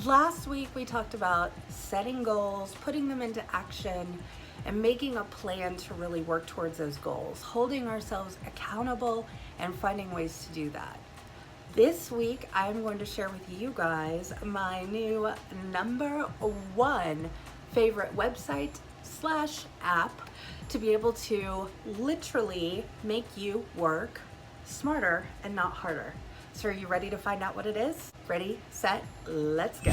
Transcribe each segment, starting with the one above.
Last week we talked about setting goals, putting them into action, and making a plan to really work towards those goals, holding ourselves accountable and finding ways to do that. This week I'm going to share with you guys my new #1 favorite website / app to be able to literally make you work smarter and not harder. So are you ready to find out what it is? Ready, set, let's go.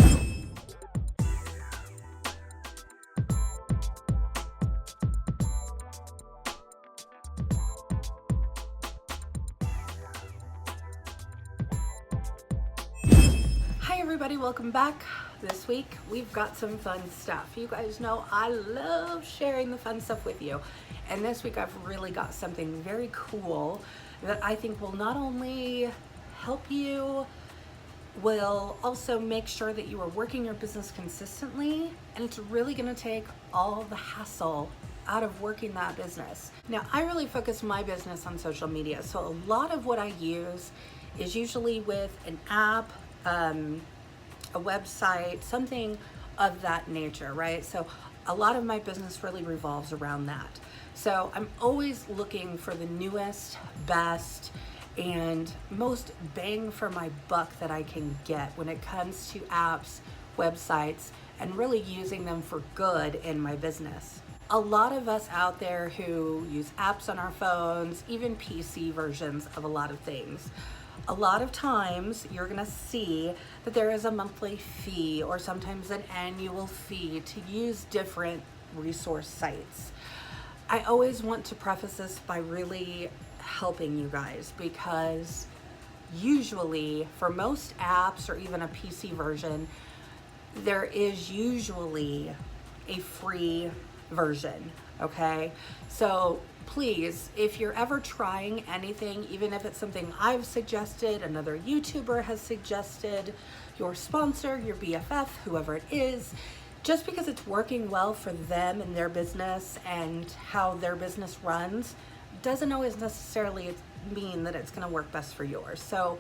Hi everybody, welcome back. This week we've got some fun stuff. You guys know I love sharing the fun stuff with you. And this week I've really got something very cool that I think will not only help you, will also make sure that you are working your business consistently, and it's really going to take all the hassle out of working that business. Now, I really focus my business on social media, so a lot of what I use is usually with an app, a website, something of that nature, right? So a lot of my business really revolves around that. So I'm always looking for the newest, best, and most bang for my buck that I can get when it comes to apps, websites, and really using them for good in my business. A lot of us out there who use apps on our phones, even PC versions of a lot of things, a lot of times you're gonna see that there is a monthly fee or sometimes an annual fee to use different resource sites. I always want to preface this by really helping you guys, because usually for most apps or even a PC version, there is usually a free version, okay? So please, if you're ever trying anything, even if it's something I've suggested, another YouTuber has suggested, your sponsor, your BFF, whoever it is, just because it's working well for them and their business and how their business runs, doesn't always necessarily mean that it's going to work best for yours. So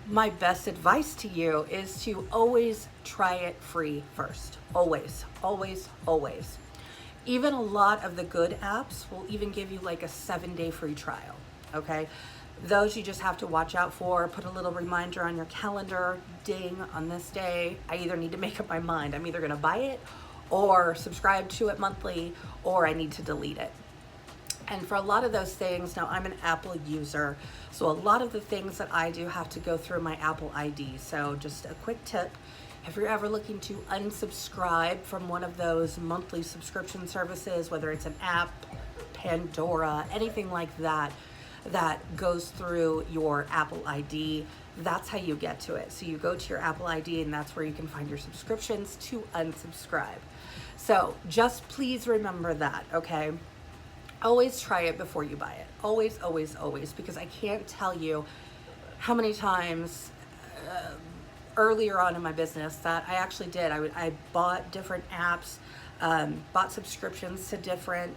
my best advice to you is to always try it free first. Always, always, always. Even a lot of the good apps will even give you like a 7-day free trial, okay? Those you just have to watch out for. Put a little reminder on your calendar, ding, on this day, I either need to make up my mind. I'm either gonna buy it or subscribe to it monthly, or I need to delete it. And for a lot of those things, now I'm an Apple user, so a lot of the things that I do have to go through my Apple ID. So just a quick tip, if you're ever looking to unsubscribe from one of those monthly subscription services, whether it's an app, Pandora, anything like that, that goes through your Apple ID, that's how you get to it. So you go to your Apple ID and that's where you can find your subscriptions to unsubscribe. So just please remember that, okay? Always try it before you buy it. Always, always, always, because I can't tell you how many times earlier on in my business that I actually did. I bought different apps, bought subscriptions to different,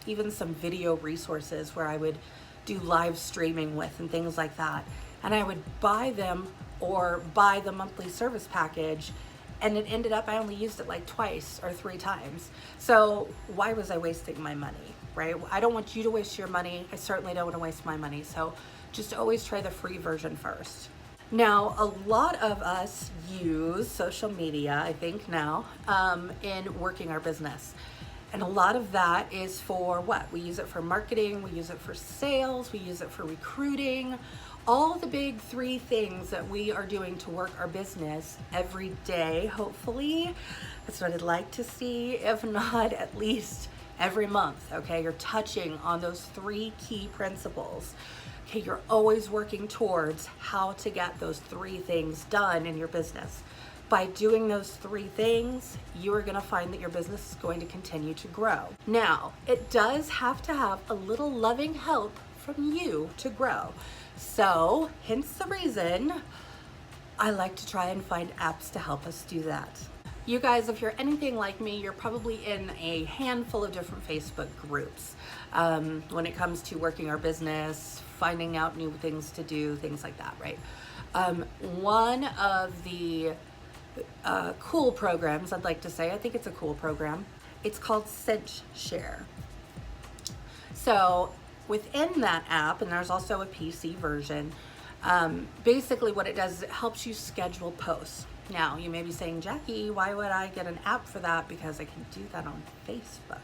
even some video resources where I would do live streaming with and things like that. And I would buy them or buy the monthly service package, and it ended up I only used it like twice or 3 times. So why was I wasting my money, right? I don't want you to waste your money. I certainly don't want to waste my money. So just always try the free version first. Now, a lot of us use social media, I think now, in working our business. And a lot of that is for what? We use it for marketing, we use it for sales, we use it for recruiting, all the big 3 things that we are doing to work our business every day, hopefully. That's what I'd like to see, if not at least every month, okay? You're touching on those 3 key principles. Okay, you're always working towards how to get those 3 things done in your business. By doing those 3 things, you are gonna find that your business is going to continue to grow. Now, it does have to have a little loving help from you to grow. So, hence the reason I like to try and find apps to help us do that. You guys, if you're anything like me, you're probably in a handful of different Facebook groups when it comes to working our business, finding out new things to do, things like that, right? One of the cool programs, I'd like to say. I think it's a cool program. It's called Scentsy. So within that app, and there's also a PC version, basically what it does is it helps you schedule posts. Now, you may be saying, Jacqui, why would I get an app for that? Because I can do that on Facebook.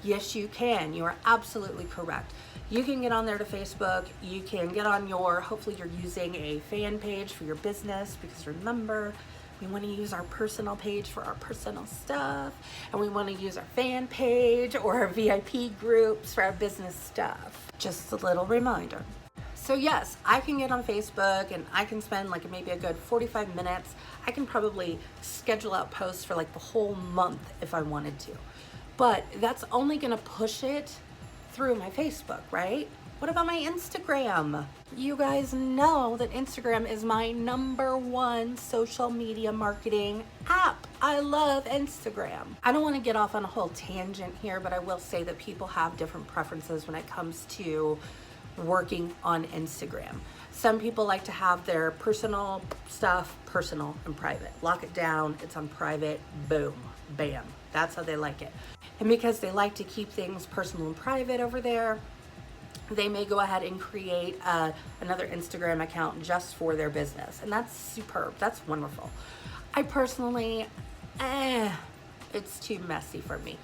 Yes, you can. You are absolutely correct. You can get on there to Facebook. You can get on hopefully you're using a fan page for your business, because remember, we want to use our personal page for our personal stuff, and we want to use our fan page or our VIP groups for our business stuff. Just a little reminder. So yes, I can get on Facebook and I can spend like maybe a good 45 minutes. I can probably schedule out posts for like the whole month if I wanted to. But that's only gonna push it through my Facebook, right? What about my Instagram? You guys know that Instagram is my #1 social media marketing app. I love Instagram. I don't want to get off on a whole tangent here, but I will say that people have different preferences when it comes to working on Instagram. Some people like to have their personal stuff personal and private. Lock it down, it's on private, boom, bam. That's how they like it. And because they like to keep things personal and private over there, they may go ahead and create another Instagram account just for their business. And that's superb, that's wonderful. I personally, it's too messy for me.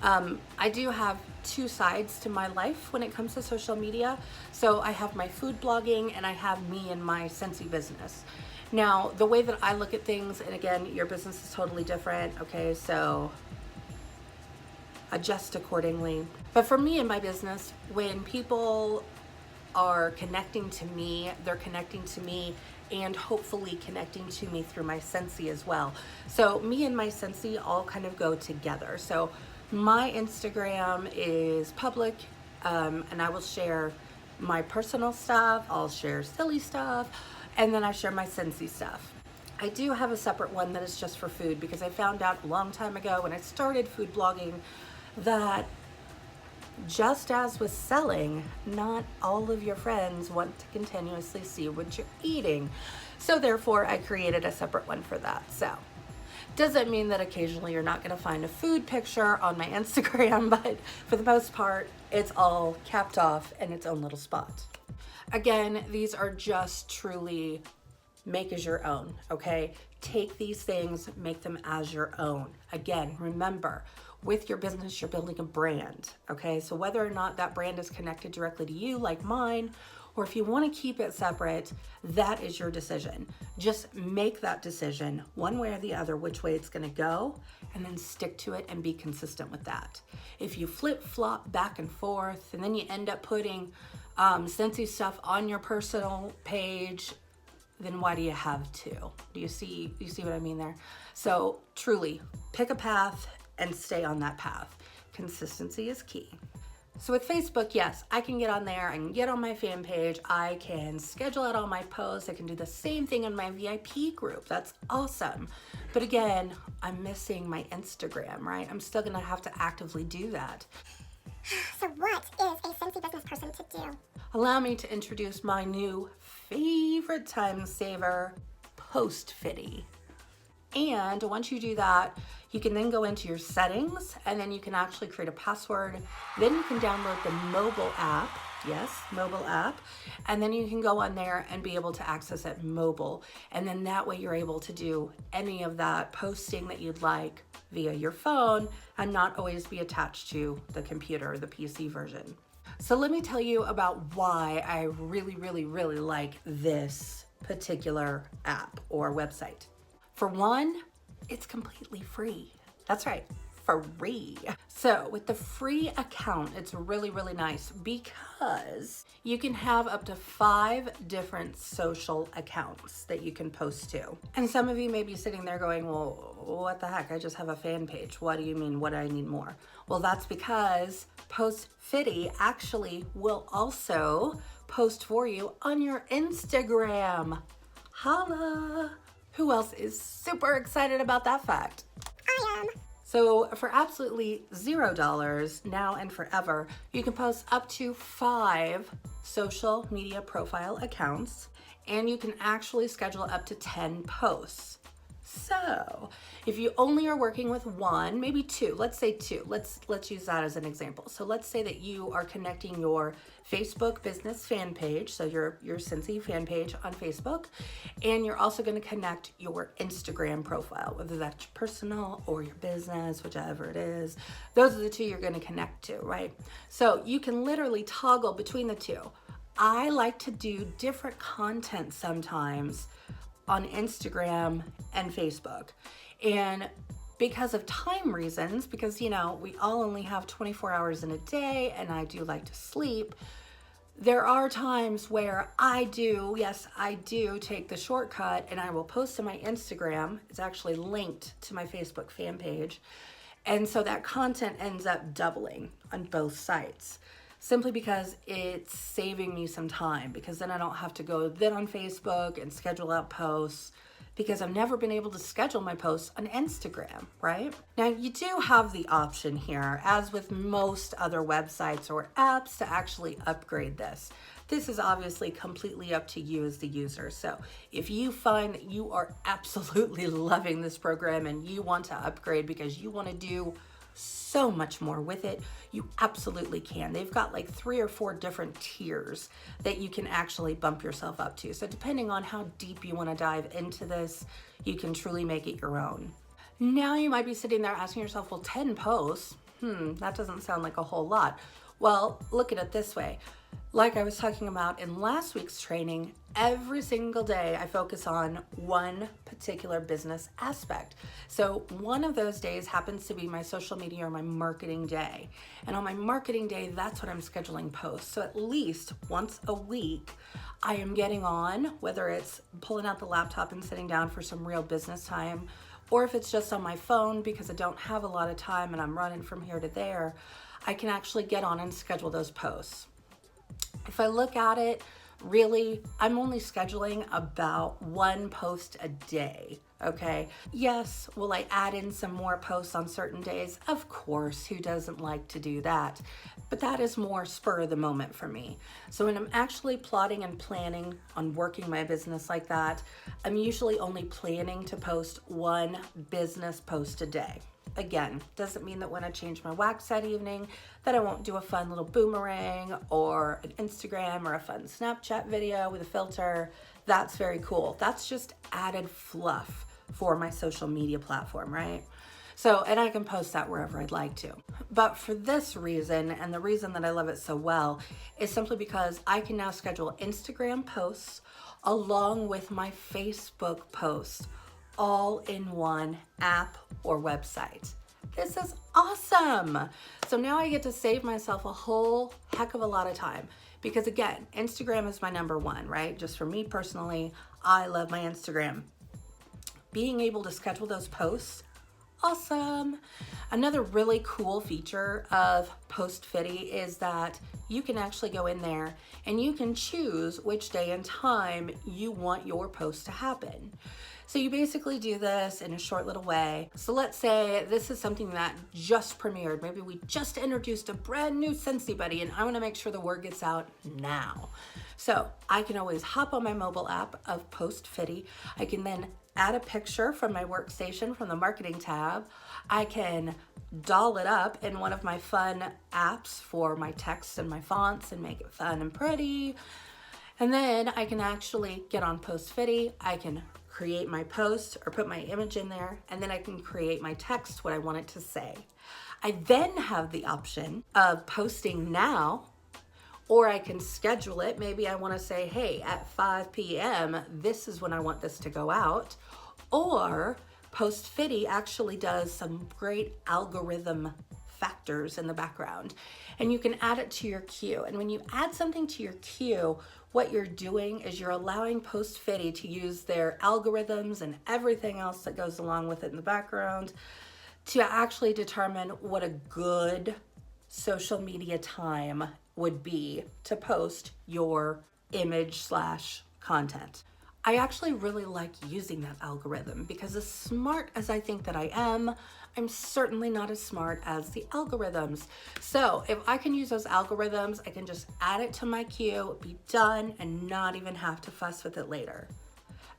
I do have two sides to my life when it comes to social media. So I have my food blogging and I have me and my Scentsy business. Now, the way that I look at things, and again, your business is totally different, okay, so adjust accordingly. But for me and my business, when people are connecting to me, they're connecting to me and hopefully connecting to me through my Scentsy as well. So me and my Scentsy all kind of go together. So my Instagram is public, and I will share my personal stuff, I'll share silly stuff, and then I share my Scentsy stuff. I do have a separate one that is just for food, because I found out a long time ago when I started food blogging that just as with selling, not all of your friends want to continuously see what you're eating. So therefore, I created a separate one for that. So doesn't mean that occasionally you're not going to find a food picture on my Instagram, but for the most part, it's all capped off in its own little spot. Again, these are just truly make as your own, okay? Take these things, make them as your own. Again, remember, with your business, you're building a brand, okay? So whether or not that brand is connected directly to you, like mine, or if you want to keep it separate, that is your decision. Just make that decision one way or the other, which way it's going to go, and then stick to it and be consistent with that. If you flip-flop back and forth, and then you end up putting Scentsy stuff on your personal page, then why do you have to? Do you see what I mean there? So truly, pick a path and stay on that path. Consistency is key. So with Facebook, yes, I can get on there, I can get on my fan page, I can schedule out all my posts, I can do the same thing in my VIP group. That's awesome. But again, I'm missing my Instagram, right? I'm still gonna have to actively do that. So what is a Scentsy business person to do? Allow me to introduce my new favorite time saver, Postfity. And once you do that, you can then go into your settings, and then you can actually create a password. Then you can download the mobile app. Yes, mobile app. And then you can go on there and be able to access it mobile. And then that way you're able to do any of that posting that you'd like via your phone and not always be attached to the computer or the PC version. So let me tell you about why I really, really, really like this particular app or website. For one, it's completely free. That's right, free. So with the free account, it's really, really nice because you can have up to 5 different social accounts that you can post to. And some of you may be sitting there going, well, what the heck? I just have a fan page. What do you mean? What do I need more? Well, that's because Postfity actually will also post for you on your Instagram. Holla! Who else is super excited about that fact? I am. So for absolutely $0 now and forever, you can post up to 5 social media profile accounts, and you can actually schedule up to 10 posts. So if you only are working with one, maybe two, let's say two, let's use that as an example. So let's say that you are connecting your Facebook business fan page, so your Scentsy fan page on Facebook, and you're also going to connect your Instagram profile, whether that's your personal or your business, whichever it is. Those are the two you're going to connect to, right? So you can literally toggle between the two. I like to do different content sometimes on Instagram and Facebook. And because of time reasons, because we all only have 24 hours in a day and I do like to sleep, there are times where I do take the shortcut and I will post to my Instagram. It's actually linked to my Facebook fan page. And so that content ends up doubling on both sites, simply because it's saving me some time, because then I don't have to go then on Facebook and schedule out posts, because I've never been able to schedule my posts on Instagram, right? Now you do have the option here, as with most other websites or apps, to actually upgrade this. This is obviously completely up to you as the user. So if you find that you are absolutely loving this program and you want to upgrade because you want to do so much more with it, you absolutely can. They've got like 3 or 4 different tiers that you can actually bump yourself up to. So depending on how deep you want to dive into this, you can truly make it your own. Now you might be sitting there asking yourself, well, 10 posts, that doesn't sound like a whole lot. Well, look at it this way. Like I was talking about in last week's training, every single day I focus on one particular business aspect. So one of those days happens to be my social media or my marketing day. And on my marketing day, that's when I'm scheduling posts. So at least once a week, I am getting on, whether it's pulling out the laptop and sitting down for some real business time, or if it's just on my phone because I don't have a lot of time and I'm running from here to there, I can actually get on and schedule those posts. If I look at it, really, I'm only scheduling about 1 post a day, okay? Yes, will I add in some more posts on certain days? Of course, who doesn't like to do that? But that is more spur of the moment for me. So when I'm actually plotting and planning on working my business like that, I'm usually only planning to post 1 business post a day. Again, doesn't mean that when I change my wax that evening that I won't do a fun little boomerang or an Instagram or a fun Snapchat video with a filter. That's very cool. That's just added fluff for my social media platform, right? So, and I can post that wherever I'd like to. But for this reason, and the reason that I love it so well, is simply because I can now schedule Instagram posts along with my Facebook posts, all in one app or website. This is awesome. So now I get to save myself a whole heck of a lot of time, because again, Instagram is my number one, right? Just for me personally, I love my Instagram. Being able to schedule those posts, awesome. Another really cool feature of Postfity is that you can actually go in there and you can choose which day and time you want your post to happen. So you basically do this in a short little way. So let's say this is something that just premiered. Maybe we just introduced a brand new Scentsy buddy and I want to make sure the word gets out now. So I can always hop on my mobile app of Postfity. I can then add a picture from my workstation from the marketing tab. I can doll it up in one of my fun apps for my text and my fonts and make it fun and pretty. And then I can actually get on Postfity. I can create my post or put my image in there, and then I can create my text, what I want it to say. I then have the option of posting now, or I can schedule it. Maybe I want to say, hey, at 5 p.m., this is when I want this to go out. Or Postfity actually does some great algorithm factors in the background, and you can add it to your queue. And when you add something to your queue, what you're doing is you're allowing Postfity to use their algorithms and everything else that goes along with it in the background to actually determine what a good social media time would be to post your image/content. I actually really like using that algorithm because as smart as I think that I am, I'm certainly not as smart as the algorithms. So if I can use those algorithms, I can just add it to my queue, be done, and not even have to fuss with it later.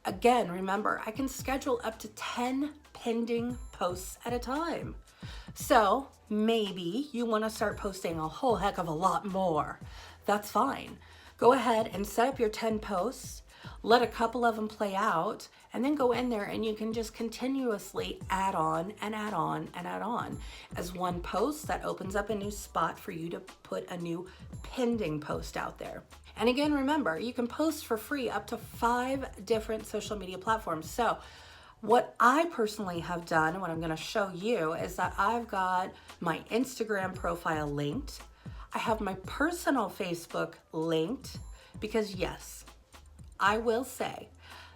Again, remember, I can schedule up to 10 pending posts at a time. So maybe you want to start posting a whole heck of a lot more. That's fine. Go ahead and set up your 10 posts, let a couple of them play out, and then go in there and you can just continuously add on and add on and add on. As one post, that opens up a new spot for you to put a new pending post out there. And again, remember, you can post for free up to 5 different social media platforms. So what I personally have done, and what I'm going to show you, is that I've got my Instagram profile linked. I have my personal Facebook linked because yes, I will say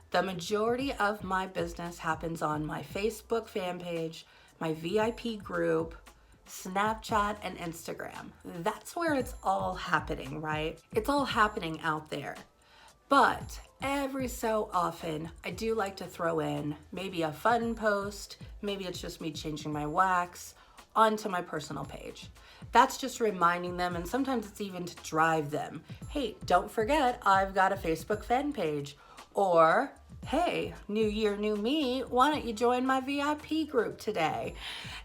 the majority of my business happens on my Facebook fan page, my VIP group, Snapchat, and Instagram. That's where it's all happening, right? It's all happening out there. But every so often, I do like to throw in maybe a fun post, maybe it's just me changing my wax, onto my personal page. That's just reminding them, and sometimes it's even to drive them. Hey, don't forget, I've got a Facebook fan page. Or, hey, new year, new me, why don't you join my VIP group today?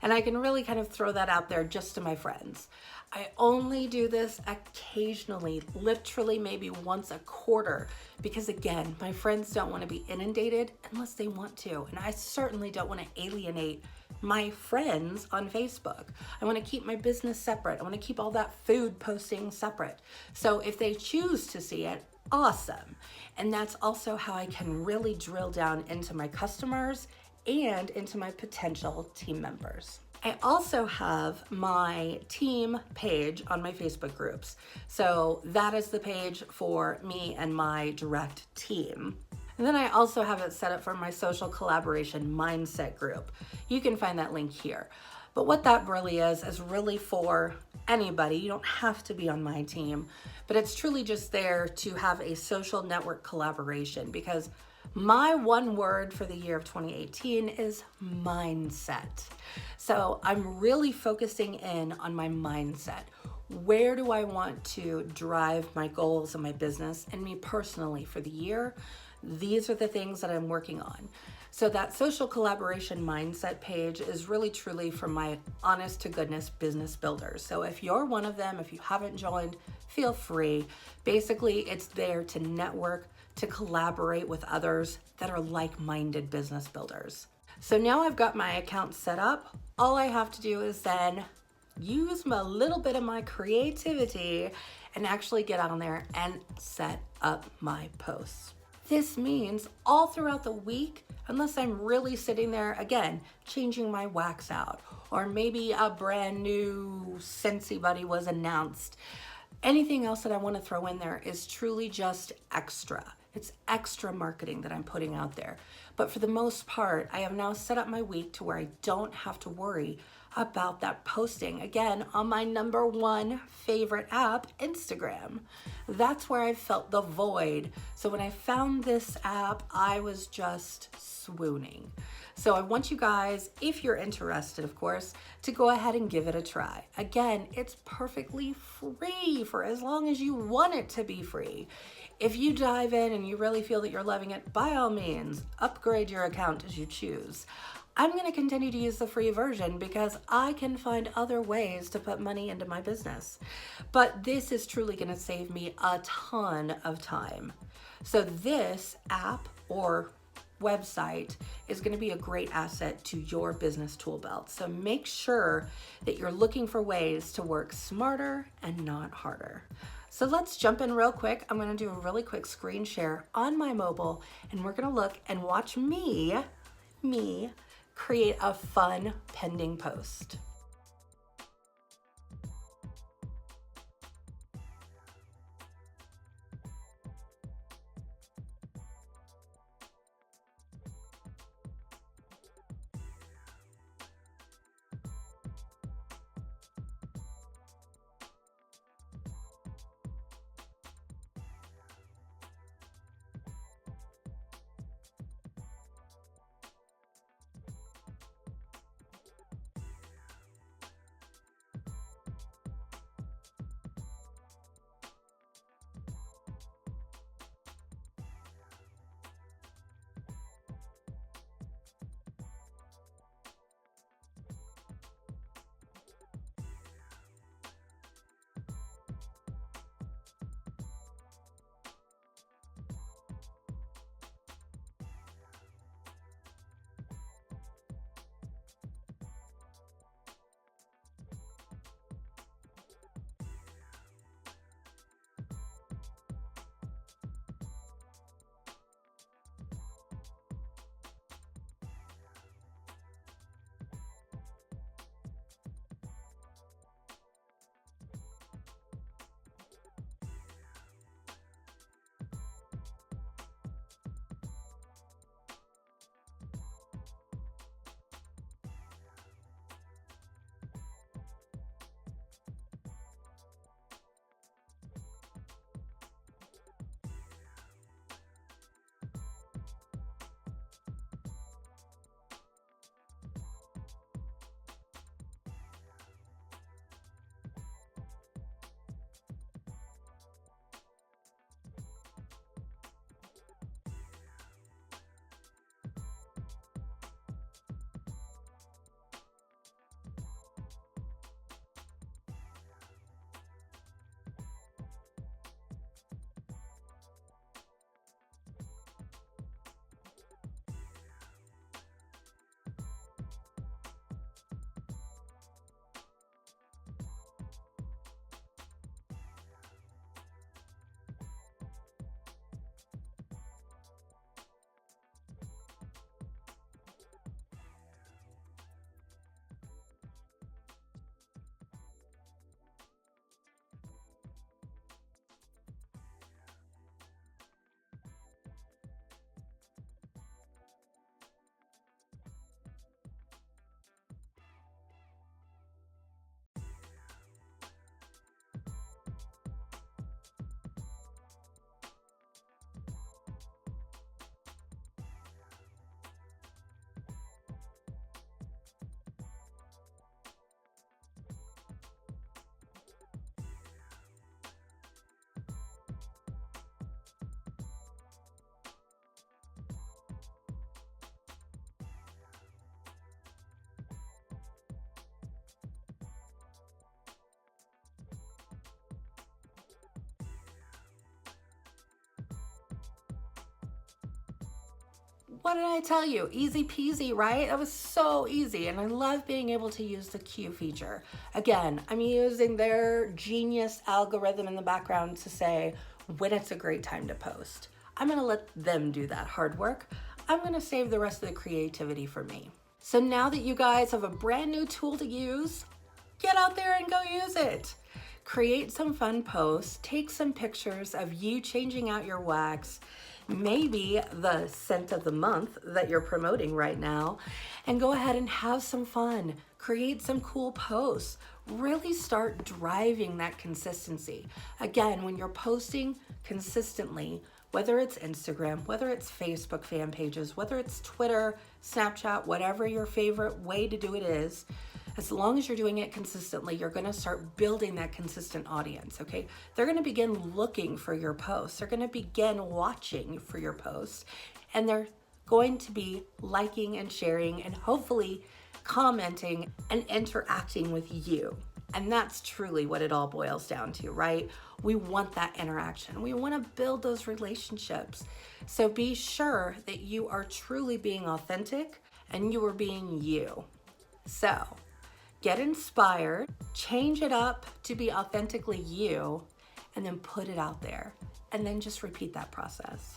And I can really kind of throw that out there just to my friends. I only do this occasionally, literally maybe once a quarter, because again, my friends don't want to be inundated unless they want to. And I certainly don't want to alienate my friends on Facebook. I want to keep my business separate. I want to keep all that food posting separate. So if they choose to see it, awesome. And that's also how I can really drill down into my customers and into my potential team members. I also have my team page on my Facebook groups. So that is the page for me and my direct team. And then I also have it set up for my social collaboration mindset group. You can find that link here. But what that really is really for anybody. You don't have to be on my team, but it's truly just there to have a social network collaboration, because my one word for the year of 2018 is mindset. So I'm really focusing in on my mindset. Where do I want to drive my goals in my business and me personally for the year? These are the things that I'm working on. So that social collaboration mindset page is really truly for my honest to goodness business builders. So if you're one of them, if you haven't joined, feel free. Basically, it's there to network, to collaborate with others that are like-minded business builders. So now I've got my account set up. All I have to do is then use a little bit of my creativity and actually get on there and set up my posts. This means all throughout the week, unless I'm really sitting there, again, changing my wax out, or maybe a brand new Scentsy buddy was announced, anything else that I want to throw in there is truly just extra. It's extra marketing that I'm putting out there. But for the most part, I have now set up my week to where I don't have to worry about that posting, again, on my number one favorite app, Instagram. That's where I felt the void. So when I found this app, I was just swooning. So I want you guys, if you're interested, of course, to go ahead and give it a try. Again, it's perfectly free for as long as you want it to be free. If you dive in and you really feel that you're loving it, by all means, upgrade your account as you choose. I'm going to continue to use the free version because I can find other ways to put money into my business. But this is truly going to save me a ton of time. So this app or website is going to be a great asset to your business tool belt. So make sure that you're looking for ways to work smarter and not harder. So let's jump in real quick. I'm going to do a really quick screen share on my mobile, and we're going to look and watch me create a fun pending post. What did I tell you? Easy peasy, right? That was so easy. And I love being able to use the Q feature. Again, I'm using their genius algorithm in the background to say when it's a great time to post. I'm gonna let them do that hard work. I'm gonna save the rest of the creativity for me. So now that you guys have a brand new tool to use, get out there and go use it. Create some fun posts, take some pictures of you changing out your wax, maybe the scent of the month that you're promoting right now, and go ahead and have some fun. Create some cool posts. Really start driving that consistency. Again, when you're posting consistently, whether it's Instagram, whether it's Facebook fan pages, whether it's Twitter, Snapchat, whatever your favorite way to do it is, as long as you're doing it consistently, you're gonna start building that consistent audience, okay? They're gonna begin looking for your posts. They're gonna begin watching for your posts, and they're going to be liking and sharing and hopefully commenting and interacting with you. And that's truly what it all boils down to, right? We want that interaction. We want to build those relationships. So be sure that you are truly being authentic and you are being you. So get inspired, change it up to be authentically you, and then put it out there. And then just repeat that process.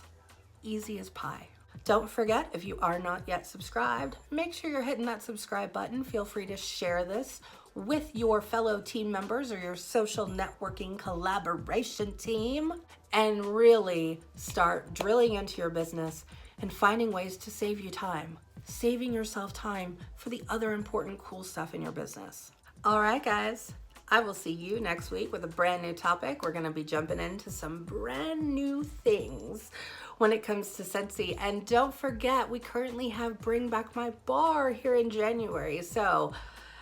Easy as pie. Don't forget, if you are not yet subscribed, make sure you're hitting that subscribe button. Feel free to share this with your fellow team members or your social networking collaboration team, and really start drilling into your business and finding ways to save you time, saving yourself time for the other important cool stuff in your business. All right, guys, I will see you next week with a brand new topic. We're gonna be jumping into some brand new things when it comes to Scentsy. And don't forget, we currently have Bring Back My Bar here in January. So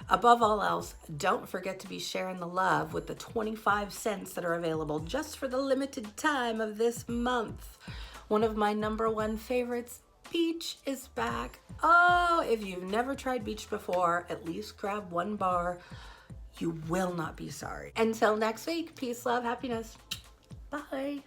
above all else, don't forget to be sharing the love with the 25 scents that are available just for the limited time of this month. One of my #1 favorites, Beach, is back. Oh, if you've never tried Beach before, at least grab one bar. You will not be sorry. Until next week, peace, love, happiness. Bye.